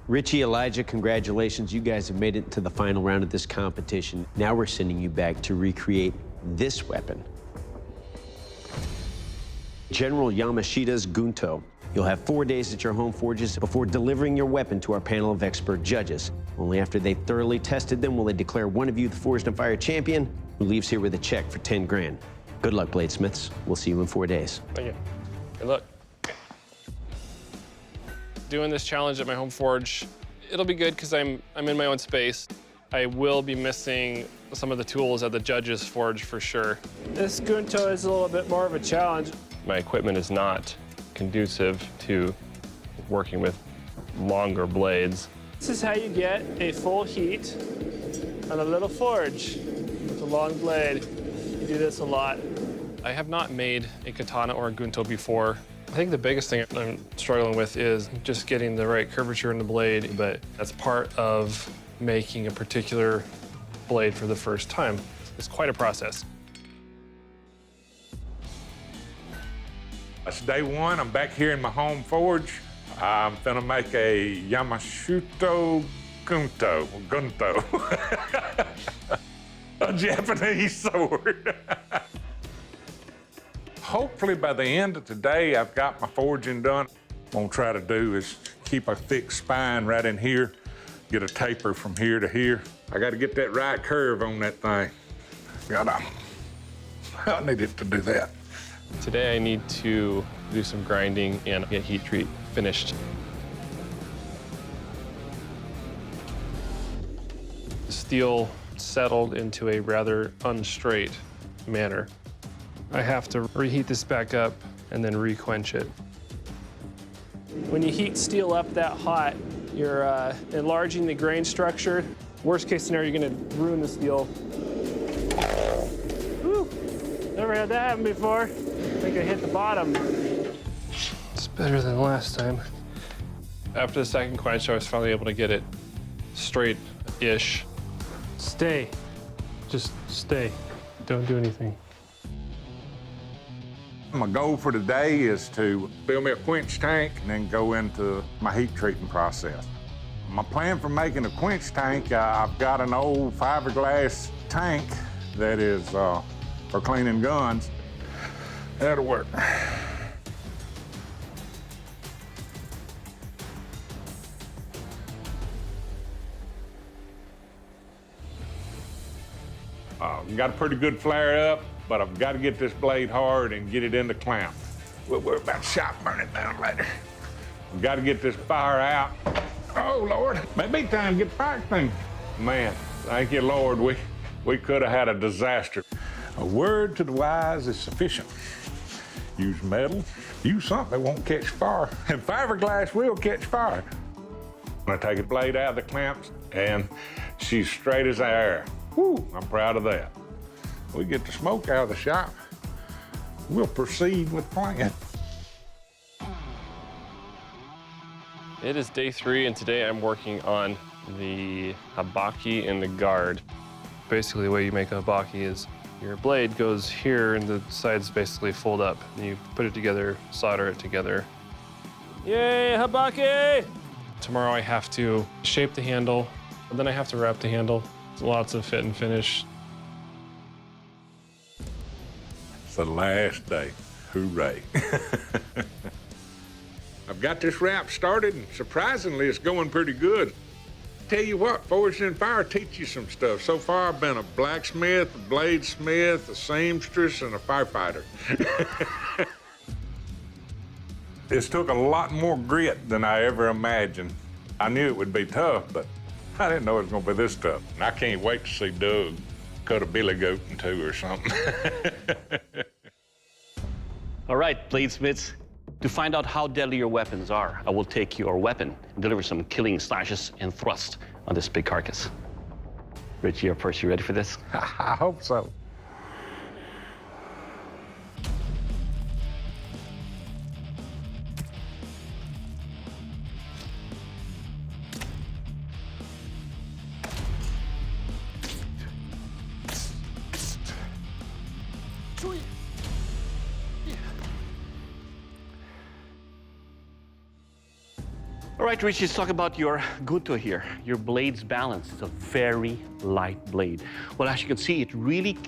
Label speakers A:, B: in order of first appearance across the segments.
A: Richie, Elijah, congratulations. You guys have made it to the final round of this competition. Now we're sending you back to recreate this weapon. General Yamashita's Gunto. You'll have 4 days at your home forges before delivering your weapon to our panel of expert judges. Only after they've thoroughly tested them will they declare one of you the Forged and Fire champion, who leaves here with a check for 10 grand. Good luck, bladesmiths. We'll see you in 4 days.
B: Thank you. Good luck. Doing this challenge at my home forge, it'll be good because I'm in my own space. I will be missing some of the tools at the judges' forge for sure.
C: This Gunto is a little bit more of a challenge.
B: My equipment is not conducive to working with longer blades.
C: This is how you get a full heat on a little forge with a long blade. You do this a lot.
B: I have not made a katana or a Gunto before. I think the biggest thing I'm struggling with is just getting the right curvature in the blade, but that's part of making a particular blade for the first time. It's quite a process.
D: It's day one. I'm back here in my home forge. I'm gonna make a Yamashita Gunto. A Japanese sword. Hopefully by the end of today, I've got my forging done. What I'm gonna try to do is keep a thick spine right in here, get a taper from here to here. I gotta get that right curve on that thing. I need it to do that.
B: Today I need to do some grinding and get heat treat finished. The steel settled into a rather unstraight manner. I have to reheat this back up and then re-quench it.
C: When you heat steel up that hot, you're enlarging the grain structure. Worst case scenario, you're gonna ruin the steel. Whew. Never had that happen before. I think I hit the bottom.
B: It's better than last time. After the second quench, I was finally able to get it straight-ish.
C: Stay. Just stay. Don't do anything.
D: My goal for today is to build me a quench tank and then go into my heat treating process. My plan for making a quench tank, I've got an old fiberglass tank that is for cleaning guns. That'll work. Got a pretty good flare up, but I've got to get this blade hard and get it in the clamp. We'll worry about shot burning down later. We've got to get this fire out. Oh, Lord, maybe time to get the fire extinguisher. Man, thank you, Lord. We could have had a disaster. A word to the wise is sufficient. Use metal, use something that won't catch fire, and fiberglass will catch fire. I take the blade out of the clamps, and she's straight as air. Woo, I'm proud of that. We get the smoke out of the shop, we'll proceed with the plan.
B: It is day 3, and today I'm working on the habaki and the guard. Basically, the way you make a habaki is your blade goes here, and the sides basically fold up. And you put it together, solder it together. Yay, habaki! Tomorrow I have to shape the handle, and then I have to wrap the handle. Lots of fit and finish.
D: It's the last day. Hooray. I've got this wrap started, and surprisingly, it's going pretty good. Tell you what, Forged in Fire teach you some stuff. So far, I've been a blacksmith, a bladesmith, a seamstress, and a firefighter. This took a lot more grit than I ever imagined. I knew it would be tough, but I didn't know it was gonna be this tough. And I can't wait to see Doug cut a billy goat in two or something.
E: All right, bladesmiths. To find out how deadly your weapons are, I will take your weapon and deliver some killing slashes and thrust on this big carcass. Richie, you're first. You ready for this?
D: I hope so.
B: All
E: right, Richie, let's talk about your Gunto here. Your blade's balance. It's a very light blade. Well, as you can see, it really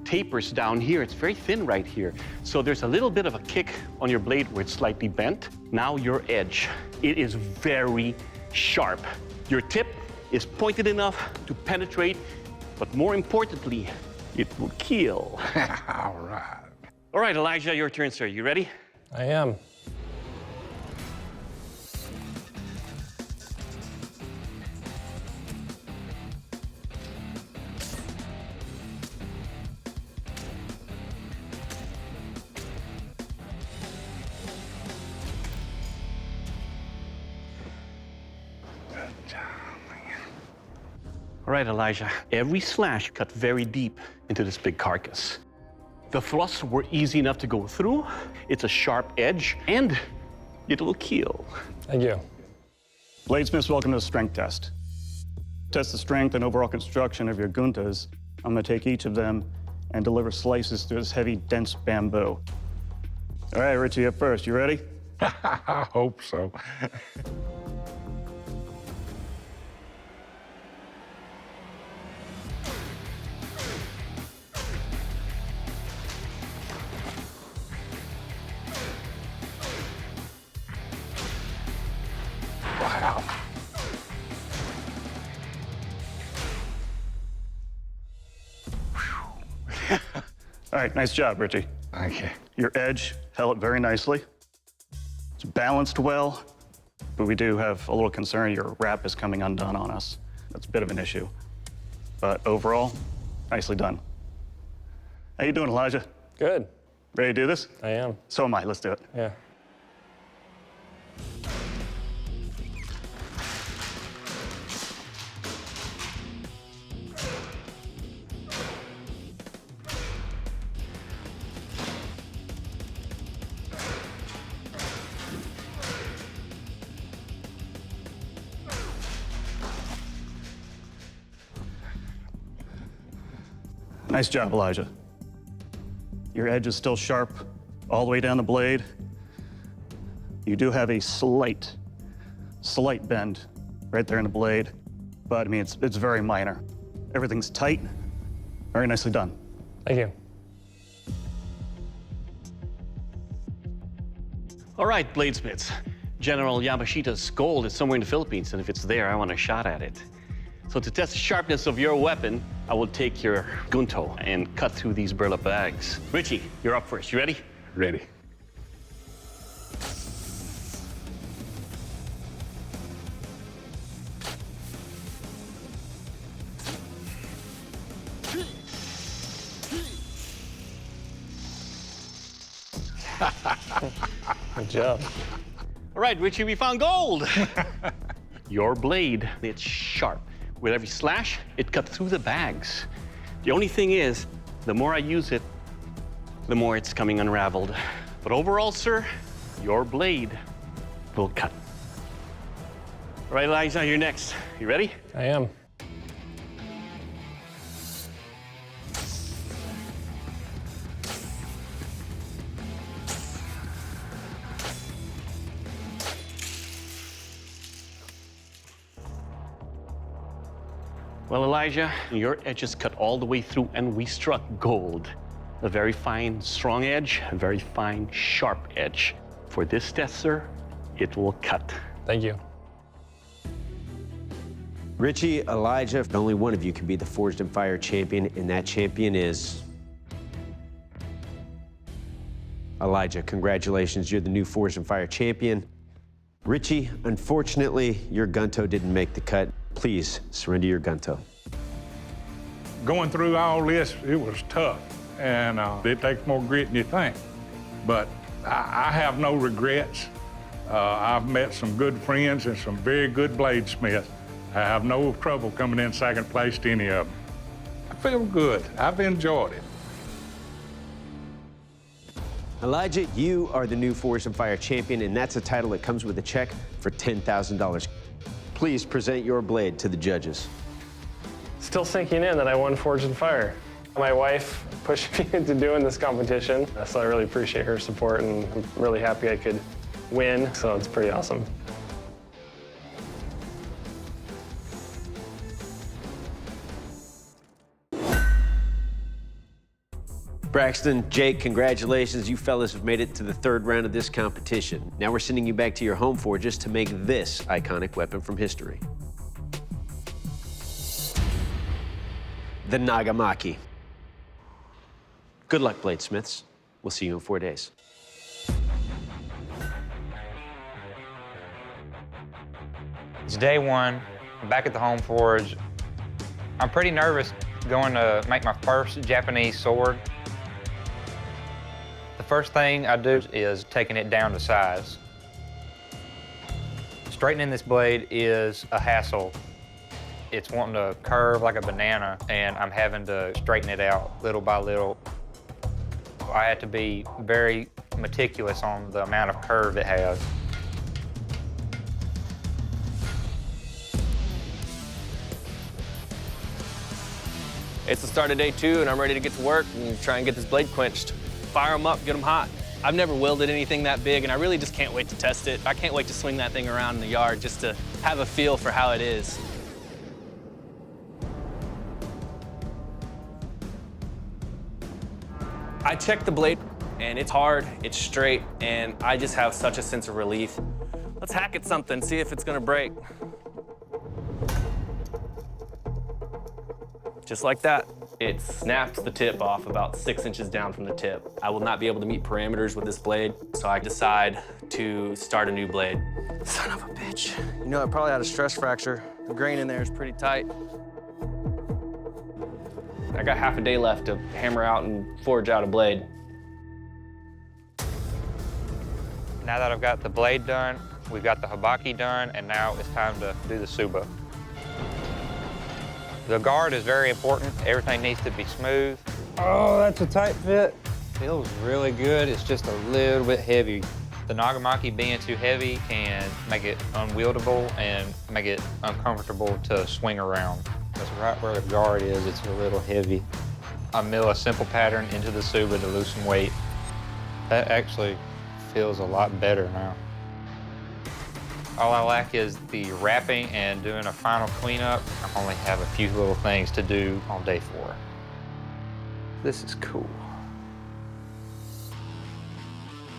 E: tapers down here. It's very thin right here. So there's a little bit of a kick on your blade where it's slightly bent. Now your edge, it is very sharp. Your tip is pointed enough to penetrate, but more importantly, it will kill.
D: All right.
E: All right, Elijah, your turn, sir. You ready?
C: I am.
E: All right, Elijah, every slash cut very deep into this big carcass. The thrusts were easy enough to go through. It's a sharp edge, and it will kill.
C: Thank you.
F: Bladesmiths, welcome to the strength test. Test the strength and overall construction of your guntas. I'm gonna take each of them and deliver slices through this heavy, dense bamboo. All right, Richie, up first. You ready?
D: I hope so. Wow.
F: All right, nice job, Richie.
D: Thank you.
F: Your edge held it very nicely. It's balanced well, but we do have a little concern your wrap is coming undone on us. That's a bit of an issue. But overall, nicely done. How you doing, Elijah?
C: Good.
F: Ready to do this?
C: I am.
F: So am I. Let's do it.
C: Yeah.
F: Nice job, Elijah. Your edge is still sharp all the way down the blade. You do have a slight bend right there in the blade, but I mean, it's very minor. Everything's tight, very nicely done.
C: Thank you.
E: All right, bladesmiths. General Yamashita's gold is somewhere in the Philippines, and if it's there, I want a shot at it. So to test the sharpness of your weapon, I will take your Gunto and cut through these burlap bags. Richie, you're up first. You ready?
D: Ready.
C: Good job.
E: All right, Richie, we found gold. Your blade, it's sharp. With every slash, it cut through the bags. The only thing is, the more I use it, the more it's coming unraveled. But overall, sir, your blade will cut. All right, Elijah, you're next. You ready?
C: I am.
E: Well, Elijah, your edges cut all the way through, and we struck gold. A very fine, strong edge, a very fine, sharp edge. For this test, sir, it will cut.
C: Thank you.
A: Richie, Elijah, only one of you can be the Forged in Fire champion, and that champion is Elijah. Congratulations, you're the new Forged in Fire champion. Richie, unfortunately, your Gunto didn't make the cut. Please surrender your Gunto.
D: Going through all this, it was tough, and it takes more grit than you think. But I have no regrets. I've met some good friends and some very good bladesmiths. I have no trouble coming in second place to any of them. I feel good. I've enjoyed it.
A: Elijah, you are the new Forged in Fire champion, and that's a title that comes with a check for $10,000. Please present your blade to the judges.
C: Still sinking in that I won Forged in Fire. My wife pushed me into doing this competition, so I really appreciate her support, and I'm really happy I could win, so it's pretty awesome.
A: Braxton, Jake, congratulations. You fellas have made it to the third round of this competition. Now we're sending you back to your home forges to make this iconic weapon from history. The Nagamaki. Good luck, bladesmiths. We'll see you in 4 days.
G: It's day one. I'm back at the home forge. I'm pretty nervous going to make my first Japanese sword. The first thing I do is taking it down to size. Straightening this blade is a hassle. It's wanting to curve like a banana, and I'm having to straighten it out little by little. I have to be very meticulous on the amount of curve it has.
H: It's the start of day 2, and I'm ready to get to work and try and get this blade quenched. Fire them up, get them hot. I've never welded anything that big, and I really just can't wait to test it. I can't wait to swing that thing around in the yard just to have a feel for how it is. I checked the blade, and it's hard, it's straight, and I just have such a sense of relief. Let's hack at something, see if it's gonna break. Just like that. It snaps the tip off about 6 inches down from the tip. I will not be able to meet parameters with this blade, so I decide to start a new blade. Son of a bitch. You know, I probably had a stress fracture. The grain in there is pretty tight. I got half a day left to hammer out and forge out a blade.
G: Now that I've got the blade done, we've got the habaki done, and now it's time to do the tsuba. The guard is very important. Everything needs to be smooth. Oh, that's a tight fit. Feels really good. It's just a little bit heavy. The Nagamaki being too heavy can make it unwieldable and make it uncomfortable to swing around. That's right where the guard is. It's a little heavy. I mill a simple pattern into the tsuba to lose some weight. That actually feels a lot better now. All I lack is the wrapping and doing a final cleanup. I only have a few little things to do on day 4. This is cool.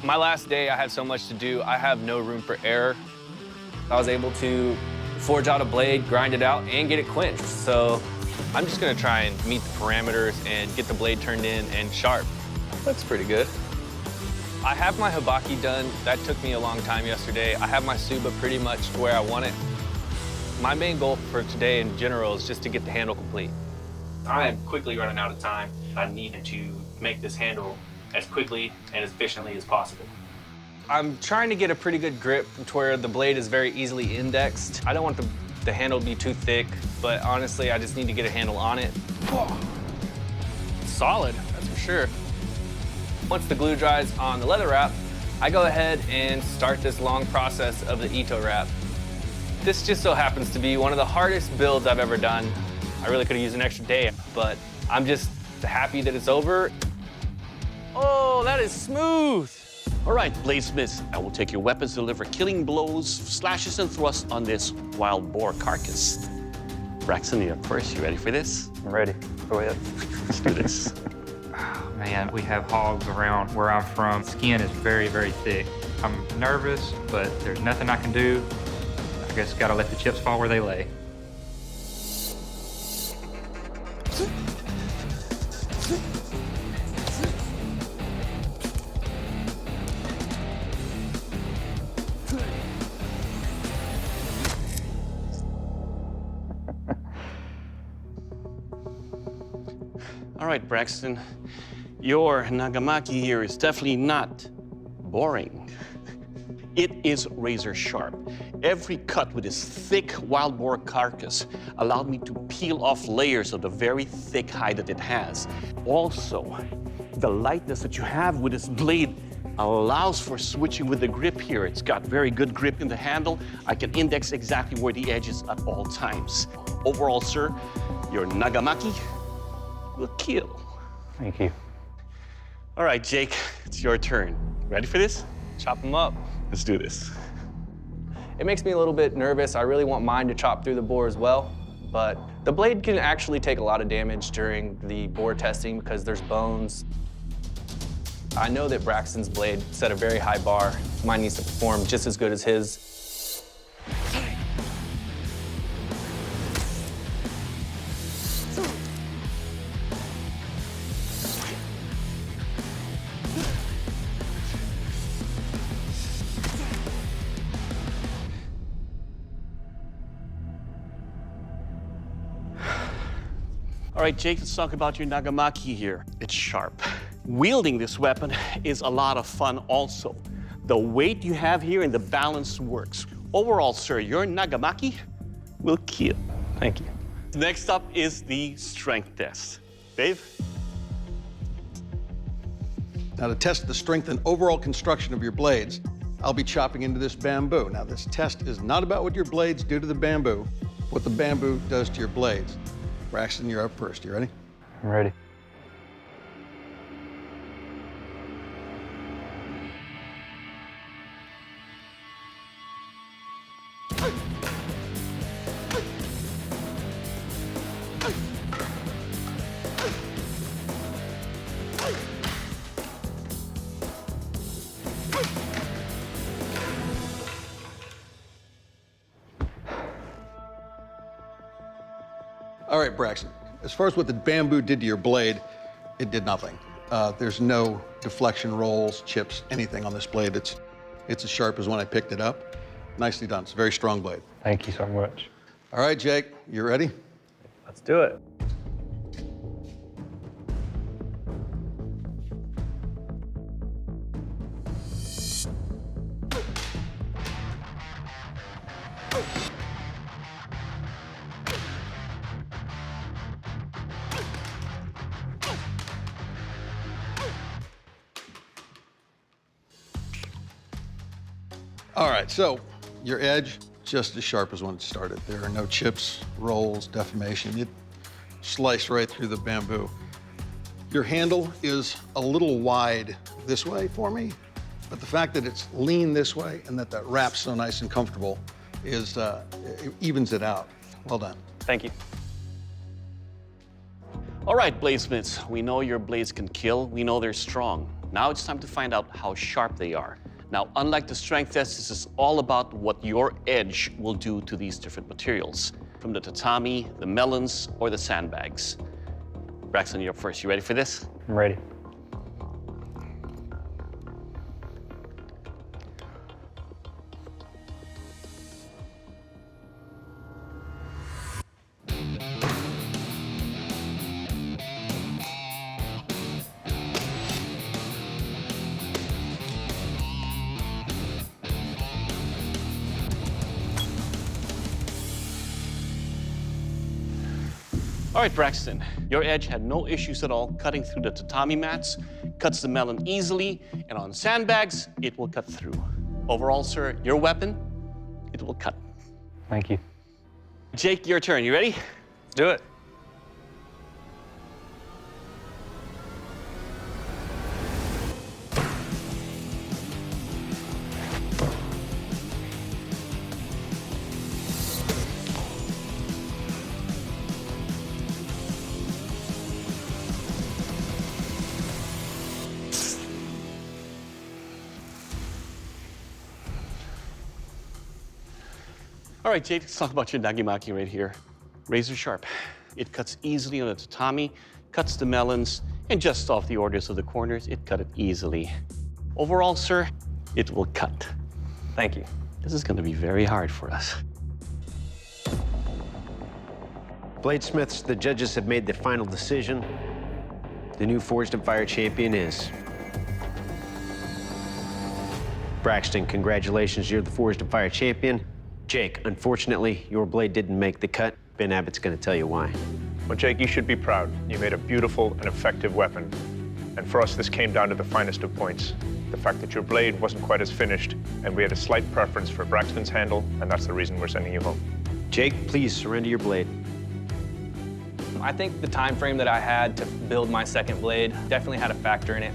H: My last day, I had so much to do. I have no room for error. I was able to forge out a blade, grind it out, and get it quenched. So I'm just gonna try and meet the parameters and get the blade turned in and sharp. Looks pretty good. I have my habaki done. That took me a long time yesterday. I have my tsuba pretty much where I want it. My main goal for today in general is just to get the handle complete. I am quickly running out of time. I needed to make this handle as quickly and as efficiently as possible. I'm trying to get a pretty good grip to where the blade is very easily indexed. I don't want the handle to be too thick, but honestly, I just need to get a handle on it. Oh, solid, that's for sure. Once the glue dries on the leather wrap, I go ahead and start this long process of the Ito wrap. This just so happens to be one of the hardest builds I've ever done. I really could have used an extra day, but I'm just happy that it's over. Oh, that is smooth.
E: All right, bladesmiths, I will take your weapons to deliver killing blows, slashes, and thrusts on this wild boar carcass. Braxton, you're up first. You ready for this?
G: I'm ready. Go ahead.
E: Let's do this.
G: Man, we have hogs around where I'm from. Skin is very, very thick. I'm nervous, but there's nothing I can do. I guess gotta let the chips fall where they lay.
E: All right, Braxton, your Nagamaki here is definitely not boring. It is razor sharp. Every cut with this thick wild boar carcass allowed me to peel off layers of the very thick hide that it has. Also, the lightness that you have with this blade allows for switching with the grip here. It's got very good grip in the handle. I can index exactly where the edge is at all times. Overall, sir, your Nagamaki will kill.
G: Thank you.
E: All right, Jake, it's your turn. Ready for this?
H: Chop them up.
E: Let's do this.
H: It makes me a little bit nervous. I really want mine to chop through the boar as well, but the blade can actually take a lot of damage during the boar testing because there's bones. I know that Braxton's blade set a very high bar. Mine needs to perform just as good as his.
E: All right, Jake, let's talk about your Nagamaki here. It's sharp. Wielding this weapon is a lot of fun also. The weight you have here and the balance works. Overall, sir, your Nagamaki will kill.
H: Thank you.
E: Next up is the strength test. Dave?
I: Now, to test the strength and overall construction of your blades, I'll be chopping into this bamboo. Now, this test is not about what your blades do to the bamboo, what the bamboo does to your blades. Braxton, you're up first. You ready?
G: I'm ready.
I: All right, Braxton. As far as what the bamboo did to your blade, it did nothing. There's no deflection rolls, chips, anything on this blade. It's as sharp as when I picked it up. Nicely done. It's a very strong blade.
G: Thank you so much.
I: All right, Jake, you ready?
G: Let's do it.
I: All right, so your edge, just as sharp as when it started. There are no chips, rolls, deformation. It sliced right through the bamboo. Your handle is a little wide this way for me, but the fact that it's lean this way and that wrap's so nice and comfortable is, it evens it out. Well done.
H: Thank you.
E: All right, bladesmiths, we know your blades can kill. We know they're strong. Now it's time to find out how sharp they are. Now, unlike the strength test, this is all about what your edge will do to these different materials, from the tatami, the melons, or the sandbags. Braxton, you're up first. You ready for this?
G: I'm ready.
E: All right, Braxton, your edge had no issues at all cutting through the tatami mats, cuts the melon easily, and on sandbags, it will cut through. Overall, sir, your weapon, it will cut.
G: Thank you.
E: Jake, your turn. You ready?
H: Let's do it.
E: All right, Jake, let's talk about your Nagamaki right here. Razor sharp. It cuts easily on the tatami, cuts the melons, and just off the orders of the corners, it cut it easily. Overall, sir, it will cut.
H: Thank you.
E: This is going to be very hard for us.
A: Bladesmiths, the judges have made the final decision. The new Forged and Fire champion is Braxton. Congratulations, you're the Forged and Fire champion. Jake, unfortunately, your blade didn't make the cut. Ben Abbott's going to tell you why.
J: Well, Jake, you should be proud. You made a beautiful and effective weapon. And for us, this came down to the finest of points. The fact that your blade wasn't quite as finished, and we had a slight preference for Braxton's handle, and that's the reason we're sending you home.
A: Jake, please surrender your blade.
H: I think the time frame that I had to build my second blade definitely had a factor in it.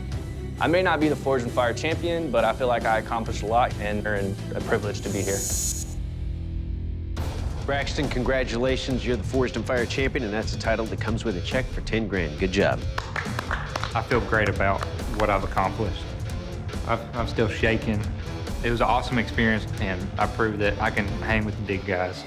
H: I may not be the Forged and Fire champion, but I feel like I accomplished a lot and earned a privilege to be here.
A: Braxton, congratulations. You're the Forged and Fire champion, and that's a title that comes with a check for 10 grand. Good job.
J: I feel great about
K: what I've accomplished. I'm still shaking. It was an awesome experience, and I proved that I can hang with the big guys.